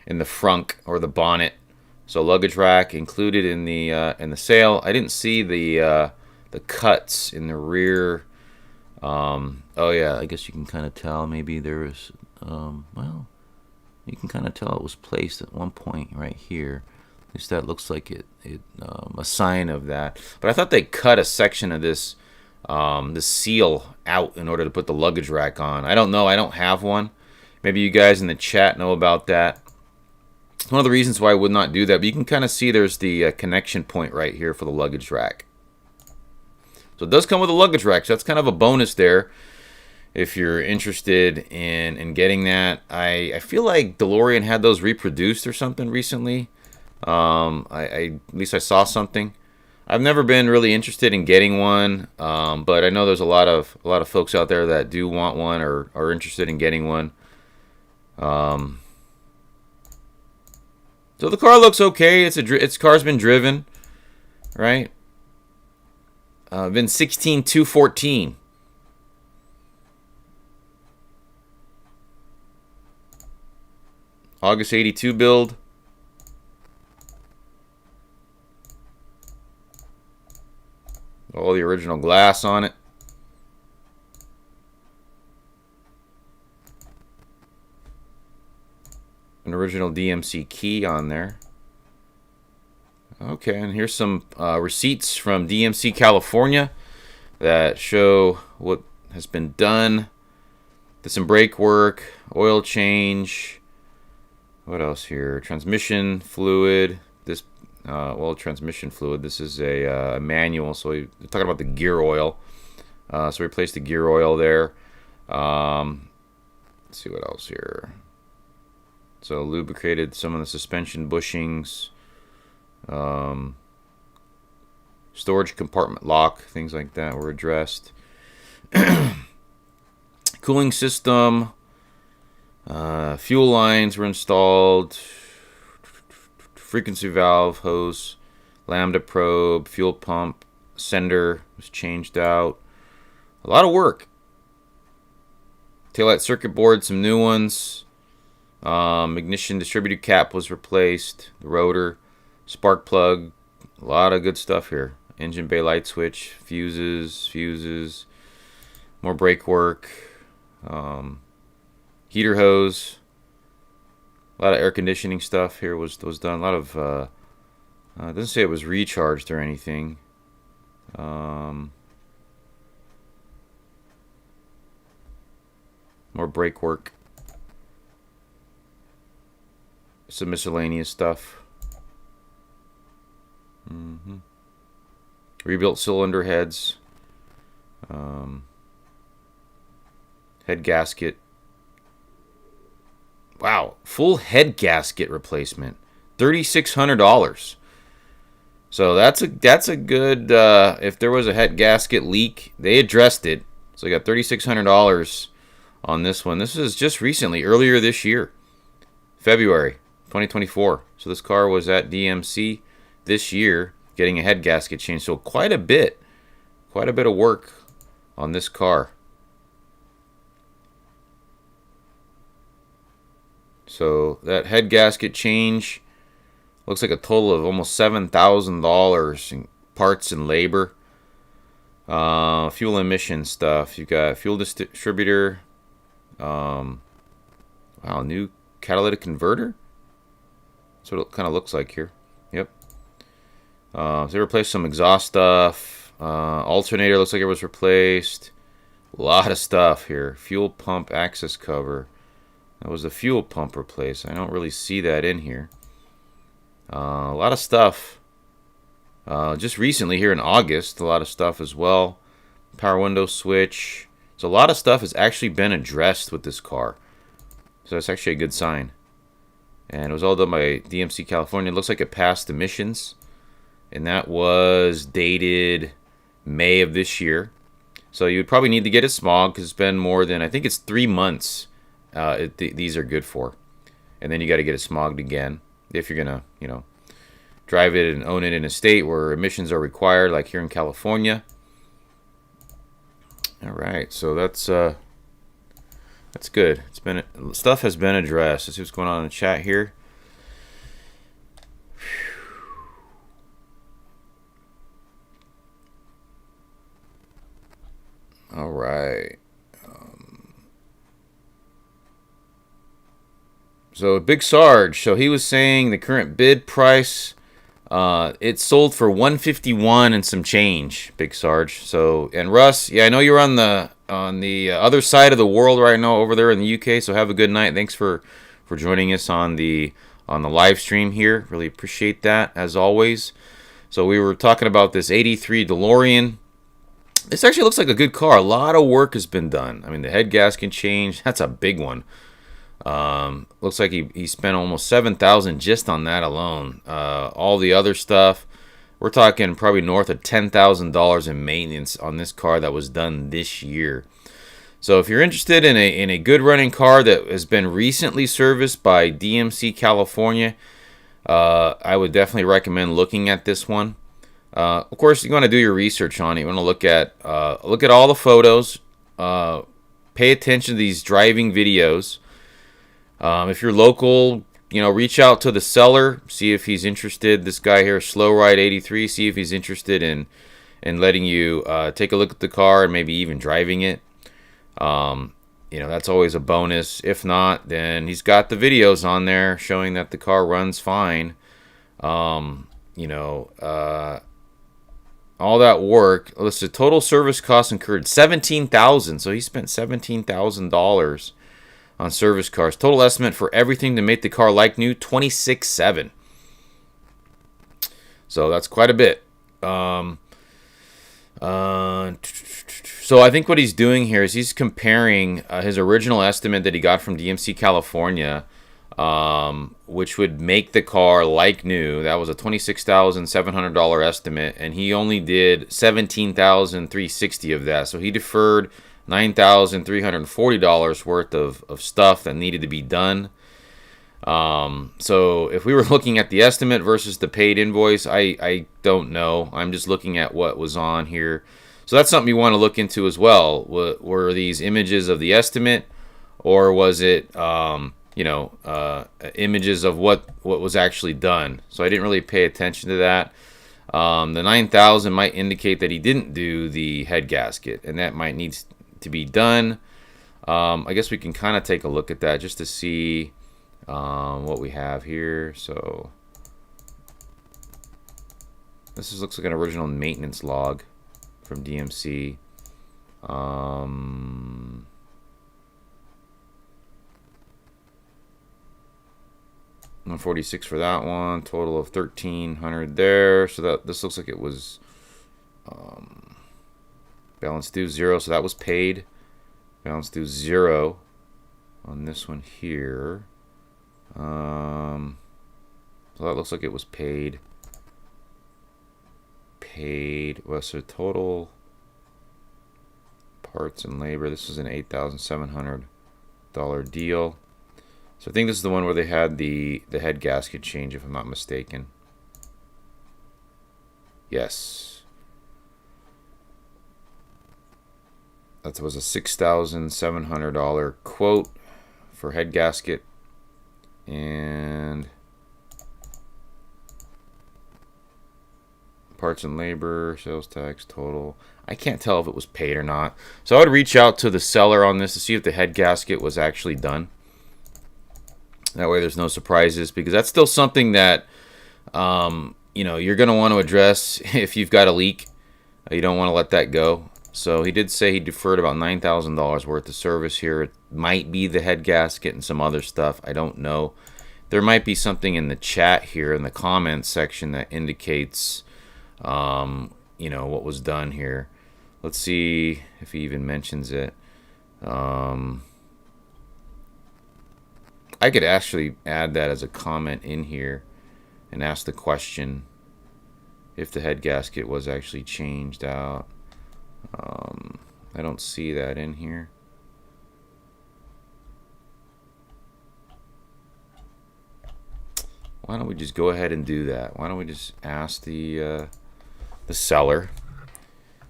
in the frunk or the bonnet. So luggage rack included in the sale. I didn't see the cuts in the rear. Oh yeah, I guess you can kind of tell. Maybe there was well, you can kind of tell it was placed at one point right here. At least that looks like it a sign of that. But I thought they cut a section of this seal out in order to put the luggage rack on. I don't know. I don't have one. Maybe you guys in the chat know about that. It's one of the reasons why I would not do that. But you can kind of see there's the connection point right here for the luggage rack. So it does come with a luggage rack. So that's kind of a bonus there if you're interested in getting that. I feel like DeLorean had those reproduced or something recently. At least I saw something. I've never been really interested in getting one, but I know there's a lot of folks out there that do want one or are interested in getting one. So the car looks okay. Its car's been driven, right? Been 16,214. August 82 build. All the original glass on it. An original DMC key on there. Okay, and here's some receipts from DMC California that show what has been done. Did some brake work, oil change. What else here? Transmission fluid. This transmission fluid. This is a manual, so we're talking about the gear oil. So we replaced the gear oil there. Let's see what else here. So lubricated some of the suspension bushings. Storage compartment lock, things like that were addressed. Cooling system. Fuel lines were installed. frequency valve, hose, lambda probe, fuel pump, sender was changed out. A lot of work. Taillight circuit board, some new ones. Ignition distributor cap was replaced. The rotor, spark plug, a lot of good stuff here. Engine bay light switch, fuses, more brake work, heater hose, a lot of air conditioning stuff here was done. A lot of it doesn't say it was recharged or anything. More brake work. Some miscellaneous stuff. Rebuilt cylinder heads. Head gasket. Wow, full head gasket replacement. $3,600. So that's a good. If there was a head gasket leak, they addressed it. So you got $3,600 on this one. This is just recently, earlier this year, February 2024. So this car was at DMC this year, getting a head gasket change. So quite a bit of work on this car. So that head gasket change looks like a total of almost $7,000 in parts and labor. Fuel emission stuff. You got fuel distributor. Wow, new catalytic converter. That's what it kind of looks like here. Yep. So they replaced some exhaust stuff. Alternator looks like it was replaced. A lot of stuff here. Fuel pump access cover. That was the fuel pump replaced. I don't really see that in here. A lot of stuff. Just recently here in August, a lot of stuff as well. Power window switch. So a lot of stuff has actually been addressed with this car. So that's actually a good sign. And it was all done by DMC California. It looks like it passed emissions. And that was dated May of this year. So you would probably need to get it smog because it's been more than, I think it's 3 months these are good for. And then you got to get it smogged again if you're going to, drive it and own it in a state where emissions are required, like here in California. All right, so that's good. Stuff has been addressed. Let's see what's going on in the chat here. All right. So Big Sarge. So he was saying the current bid price. It sold for $151 and some change, Big Sarge. So, and Russ, yeah, I know you're on the other side of the world right now, over there in the UK. So have a good night. Thanks for joining us on the live stream here. Really appreciate that, as always. So we were talking about this '83 DeLorean. This actually looks like a good car. A lot of work has been done. I mean, the head gasket change, that's a big one. Looks like he spent almost $7,000 just on that alone. All the other stuff, we're talking probably north of $10,000 in maintenance on this car that was done this year. So if you're interested in a good running car that has been recently serviced by DMC California, I would definitely recommend looking at this one. Of course, you want to do your research on it. You want to look at all the photos. Pay attention to these driving videos. If you're local, reach out to the seller, see if he's interested. This guy here, Slow Ride 83, see if he's interested in letting you take a look at the car and maybe even driving it. That's always a bonus. If not, then he's got the videos on there showing that the car runs fine. All that work. Listen, total service costs incurred $17,000. So he spent $17,000 on service cars. Total estimate for everything to make the car like new, $26,700. So that's quite a bit. So I think what he's doing here is he's comparing his original estimate that he got from DMC California, which would make the car like new. That was a $26,700 estimate, and he only did $17,360 of that. So he deferred $9,340 worth of stuff that needed to be done. So if we were looking at the estimate versus the paid invoice, I don't know. I'm just looking at what was on here. So that's something you want to look into as well. Were these images of the estimate, or was it, images of what was actually done? So I didn't really pay attention to that. The 9,000 might indicate that he didn't do the head gasket, and that might need to be done. I guess we can kind of take a look at that just to see what we have here. So looks like an original maintenance log from DMC. 146 for that one. Total of 1,300 there. So that this looks like it was balance due 0. So that was paid. Balance due 0 on this one here. So that looks like it was paid. Well, so total parts and labor. This is an $8,700 deal. So I think this is the one where they had the head gasket change, if I'm not mistaken. Yes. That was a $6,700 quote for head gasket. And parts and labor, sales tax, total. I can't tell if it was paid or not. So I would reach out to the seller on this to see if the head gasket was actually done. That way there's no surprises, because that's still something that you're going to want to address if you've got a leak. You don't want to let that go. So he did say he deferred about $9,000 worth of service here. It might be the head gasket and some other stuff. I don't know. There might be something in the chat here in the comments section that indicates what was done here. Let's see if he even mentions it. I could actually add that as a comment in here and ask the question if the head gasket was actually changed out. I don't see that in here. Why don't we just go ahead and do that? Why don't we just ask the seller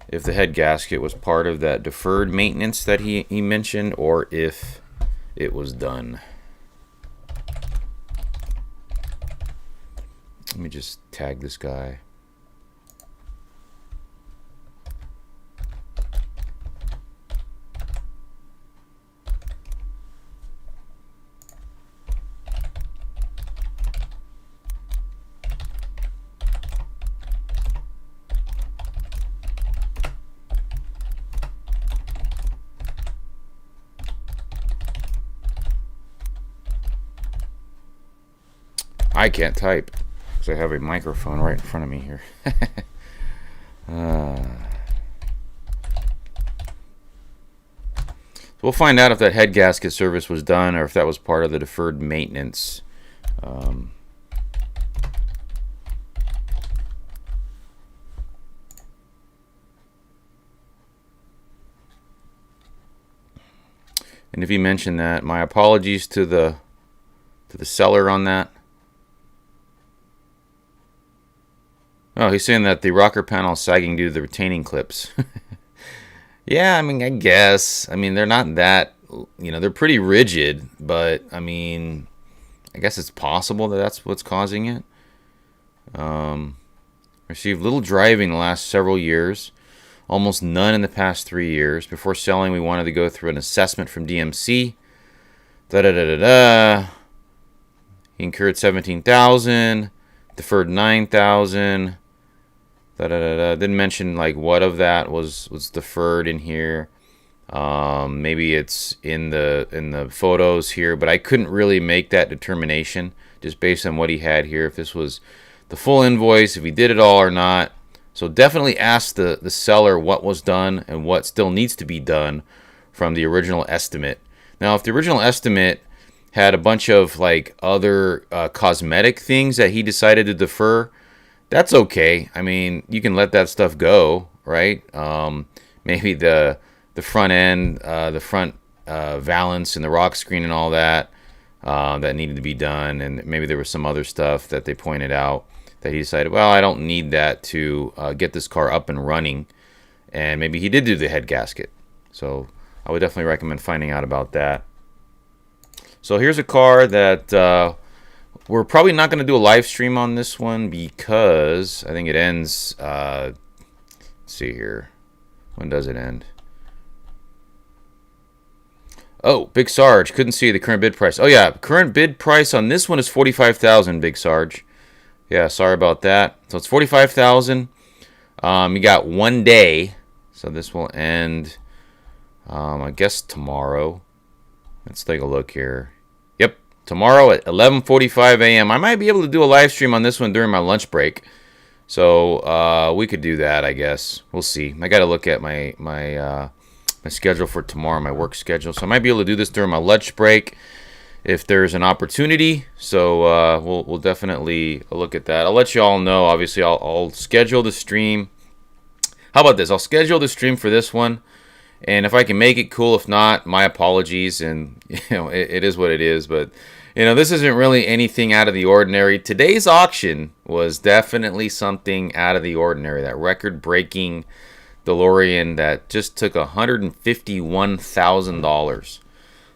if the head gasket was part of that deferred maintenance that he mentioned, or if it was done. Let me just tag this guy. I can't type because I have a microphone right in front of me here. We'll find out if that head gasket service was done or if that was part of the deferred maintenance. And if he mentioned that, my apologies to the seller on that. Oh, he's saying that the rocker panel is sagging due to the retaining clips. Yeah, I mean, I guess. I mean, they're not that, they're pretty rigid, but, I mean, I guess it's possible that that's what's causing it. Received little driving the last several years, almost none in the past 3 years. Before selling, we wanted to go through an assessment from DMC. Da-da-da-da-da. He incurred $17,000, deferred $9,000. Didn't mention like what of that was deferred in here. Maybe it's in the photos here, but I couldn't really make that determination just based on what he had here, if this was the full invoice, if he did it all or not. So definitely ask the seller what was done and what still needs to be done from the original estimate. Now, if the original estimate had a bunch of like other cosmetic things that he decided to defer, that's okay. I mean, you can let that stuff go, right? Maybe the front end, the front valance and the rock screen and all that. that needed to be done, and maybe there was some other stuff that they pointed out that he decided, well, I don't need that to get this car up and running, and maybe he did do the head gasket. So I would definitely recommend finding out about that. So here's a car that we're probably not going to do a live stream on this one because I think it ends, let's see here, when does it end? Oh, Big Sarge, couldn't see the current bid price. Oh yeah, current bid price on this one is $45,000, Big Sarge. Yeah, sorry about that. So it's $45,000. You got 1 day, so this will end, I guess tomorrow. Let's take a look here. Yep, tomorrow at 11:45 a.m. I might be able to do a live stream on this one during my lunch break, so we could do that. I guess we'll see. I got to look at my schedule for tomorrow, my work schedule. So I might be able to do this during my lunch break if there's an opportunity. So we'll definitely look at that. I'll let you all know. Obviously, I'll schedule the stream. How about this? I'll schedule the stream for this one, and if I can make it, cool. If not, my apologies. And it is what it is. But this isn't really anything out of the ordinary. Today's auction was definitely something out of the ordinary. That record-breaking DeLorean that just took $151,000.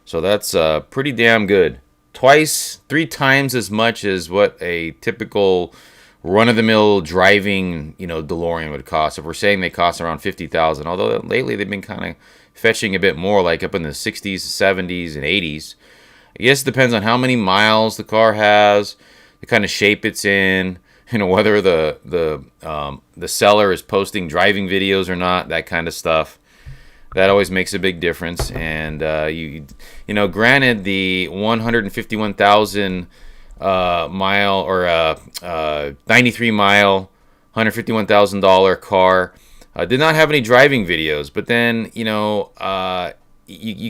So that's pretty damn good. 3 times as much as what a typical run-of-the-mill driving, DeLorean would cost. If we're saying they cost around $50,000, although lately they've been kind of fetching a bit more, like up in the 60s, 70s, and 80s. I guess it depends on how many miles the car has, the kind of shape it's in, whether the seller is posting driving videos or not, that kind of stuff. That always makes a big difference. And granted, the 151,000 mile or 93 mile, $151,000 car did not have any driving videos. But then you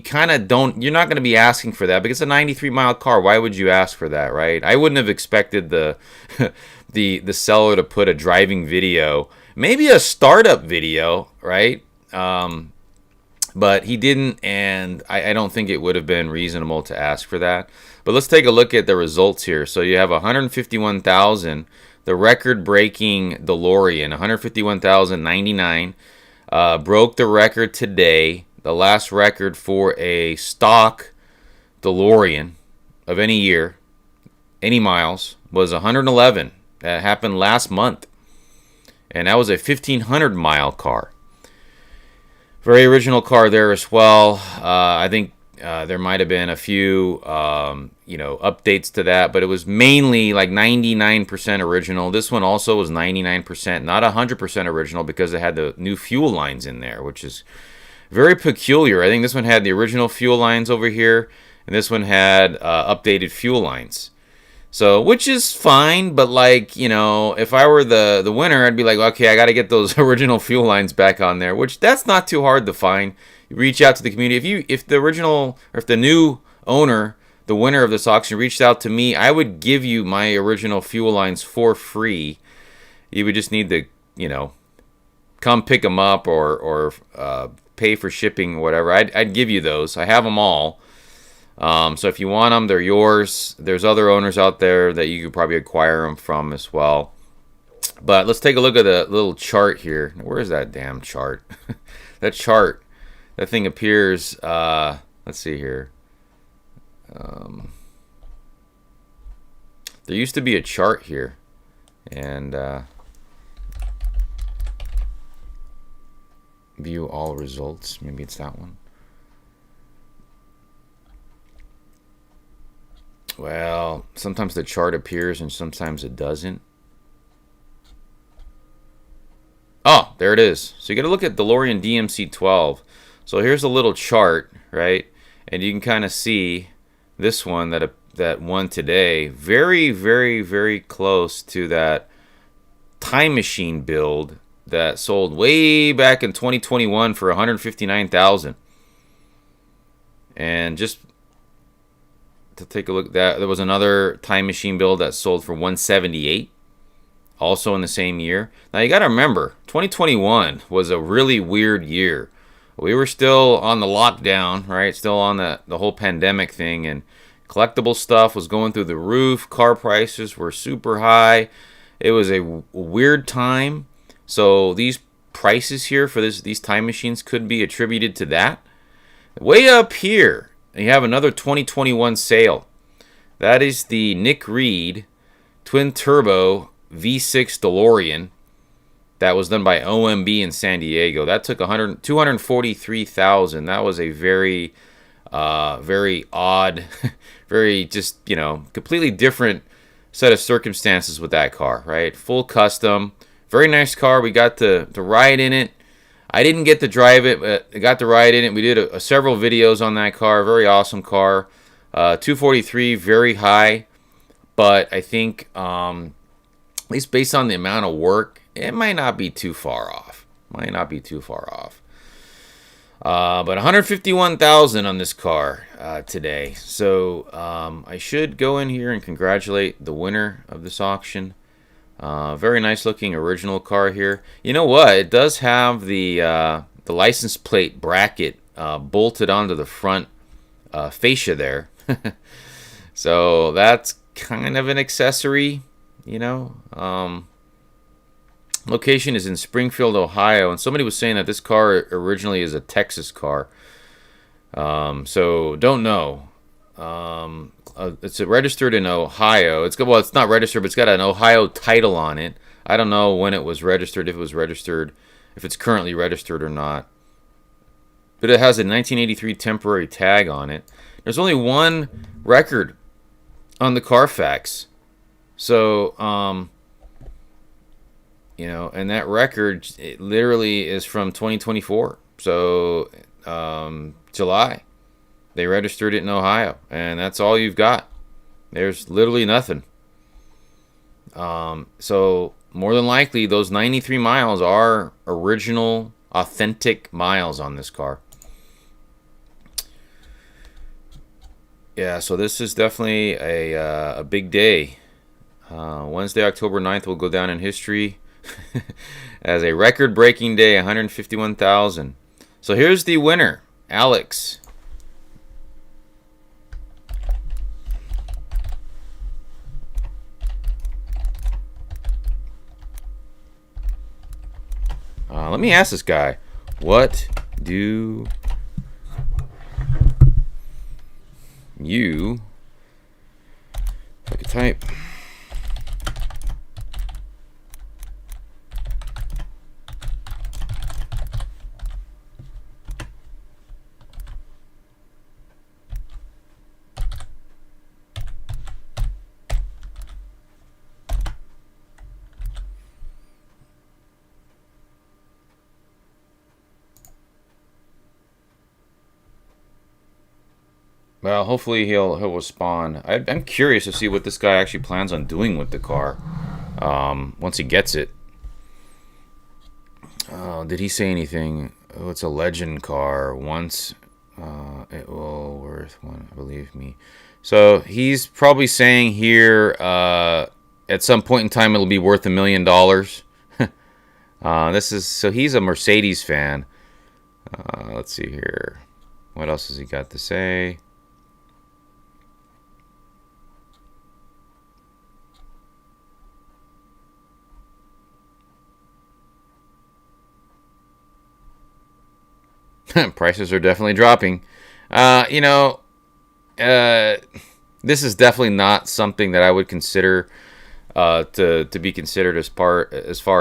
kind of don't. You're not going to be asking for that because it's a 93 mile car. Why would you ask for that, right? I wouldn't have expected the the seller to put a driving video, maybe a startup video, right? But he didn't, and I don't think it would have been reasonable to ask for that. But let's take a look at the results here. So you have 151,000, the record-breaking DeLorean, 151,099, broke the record today. The last record for a stock DeLorean of any year, any miles, was 111. That happened last month. And that was a 1,500 mile car. Very original car there as well. I think there might have been a few, updates to that, but it was mainly like 99% original. This one also was 99%, not 100% original because it had the new fuel lines in there, which is very peculiar. I think this one had the original fuel lines over here, and this one had updated fuel lines. So, which is fine, but if I were the winner, I'd be like, okay, I got to get those original fuel lines back on there, which that's not too hard to find. You reach out to the community. If the new owner, the winner of this auction, reached out to me, I would give you my original fuel lines for free. You would just need to, come pick them up or pay for shipping, whatever. I'd give you those. I have them all. So if you want them, they're yours. There's other owners out there that you could probably acquire them from as well. But let's take a look at the little chart here. Where is that damn chart? That chart. That thing appears, let's see here. There used to be a chart here. And view all results. Maybe it's that one. Well, sometimes the chart appears and sometimes it doesn't. Oh, there it is. So you got to look at DeLorean DMC-12. So here's a little chart, right? And you can kind of see this one that won today. Very, very, very close to that time machine build that sold way back in 2021 for $159,000. And just to take a look at that, there was another time machine build that sold for $178, also in the same year. Now you got to remember, 2021 was a really weird year. We were still on the lockdown, right? Still on the whole pandemic thing, and Collectible stuff was going through the roof. Car prices were super high. It was a weird time. So these prices here for these time machines could be attributed to that. Way up here, you have another 2021 sale. That is the Nick Reed twin turbo V6 DeLorean. That was done by OMB in San Diego. That took 243,000. That was a very odd, very just, completely different set of circumstances with that car, right? Full custom, very nice car. We got to ride in it. I didn't get to drive it, but I got to ride in it. We did several videos on that car. Very awesome car. 243, very high, but I think at least based on the amount of work, it might not be too far off. But 151,000 on this car today. So I should go in here and congratulate the winner of this auction. Very nice looking original car here. You know what? It does have the license plate bracket bolted onto the front fascia there. So that's kind of an accessory, Location is in Springfield, Ohio, and somebody was saying that this car originally is a Texas car. So don't know. It's registered in Ohio. It's not registered, but it's got an Ohio title on it. I don't know when it was registered, if it's currently registered or not. But it has a 1983 temporary tag on it. There's only one record on the Carfax. So, and that record, it literally is from 2024. So, July. They registered it in Ohio, and that's all you've got. There's literally nothing. So, more than likely, those 93 miles are original, authentic miles on this car. Yeah, so this is definitely a big day. Wednesday, October 9th will go down in history as a record-breaking day, 151,000. So here's the winner, Alex. Let me ask this guy, what do you, if I could type, well, hopefully he'll respond. I'm curious to see what this guy actually plans on doing with the car once he gets it. Did he say anything? Oh, it's a legend car. Once it will worth one, believe me. So he's probably saying here at some point in time it'll be worth $1 million. So he's a Mercedes fan. Let's see here. What else has he got to say? Prices are definitely dropping. This is definitely not something that I would consider to be considered as far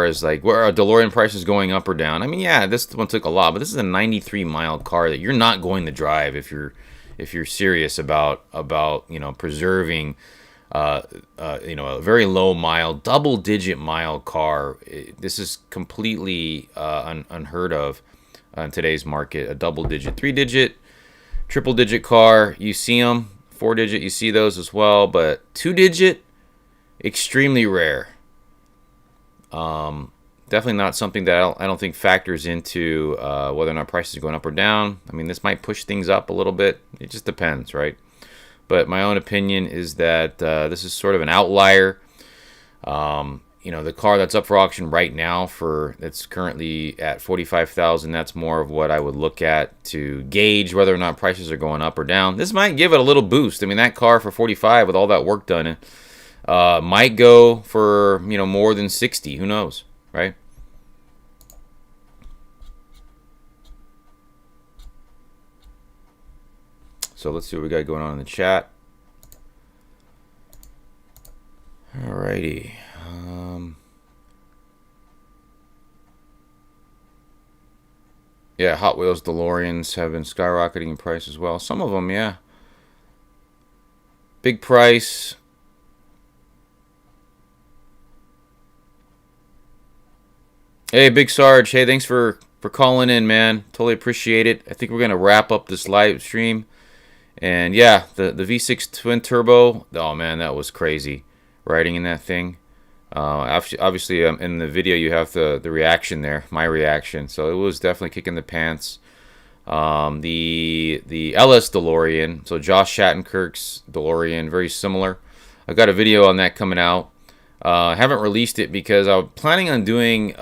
as like where a DeLorean price is going up or down. I mean, yeah, this one took a lot, but this is a 93-mile car that you're not going to drive if you're serious about preserving a very low mile, double-digit mile car. This is completely unheard of in today's market. A double-digit, 3-digit, triple-digit car, you see them. 4-digit, you see those as well, but 2-digit, extremely rare. Definitely not something that I don't think factors into whether or not prices are going up or down. I mean, this might push things up a little bit. It just depends, right? But my own opinion is that this is sort of an outlier. you know, the car that's up for auction right now that's currently at 45,000. That's more of what I would look at to gauge whether or not prices are going up or down. This might give it a little boost. I mean, that car for 45 with all that work done, might go for, you know, more than 60. Who knows, right? So let's see what we got going on in the chat. Alrighty. Yeah, Hot Wheels DeLoreans have been skyrocketing in price as well. Some of them, yeah. Big price. Hey, Big Sarge. Hey, thanks for calling in, man. Totally appreciate it. I think we're going to wrap up this live stream. And yeah, the V6 twin turbo. Oh, man, that was crazy. Riding in that thing. Obviously, in the video, you have the reaction there, my reaction. So it was definitely kicking the pants. The LS DeLorean, so Josh Shattenkirk's DeLorean, very similar. I've got a video on that coming out. I haven't released it because I was planning on doing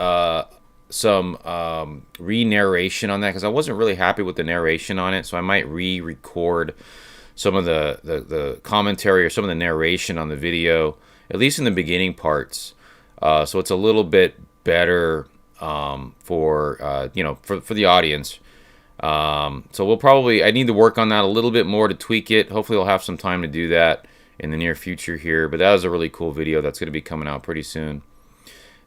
some re-narration on that because I wasn't really happy with the narration on it. So I might re-record some of the commentary or some of the narration on the video, at least in the beginning parts, so it's a little bit better for you know, for the audience. So we'll probably, I need to work on that a little bit more to tweak it. Hopefully I'll have some time to do that in the near future here. But that was a really cool video that's going to be coming out pretty soon.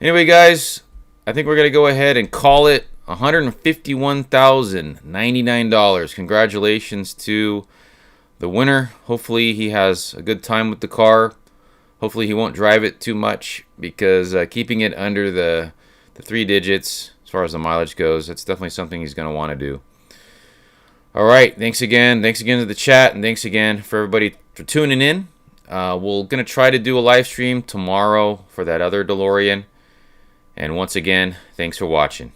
Anyway, guys, I think we're going to go ahead and call it $151,099. Congratulations to the winner. Hopefully he has a good time with the car. Hopefully he won't drive it too much because keeping it under the 3 digits as far as the mileage goes, that's definitely something he's going to want to do. All right, thanks again. Thanks again to the chat, and thanks again for everybody for tuning in. We're going to try to do a live stream tomorrow for that other DeLorean. And once again, thanks for watching.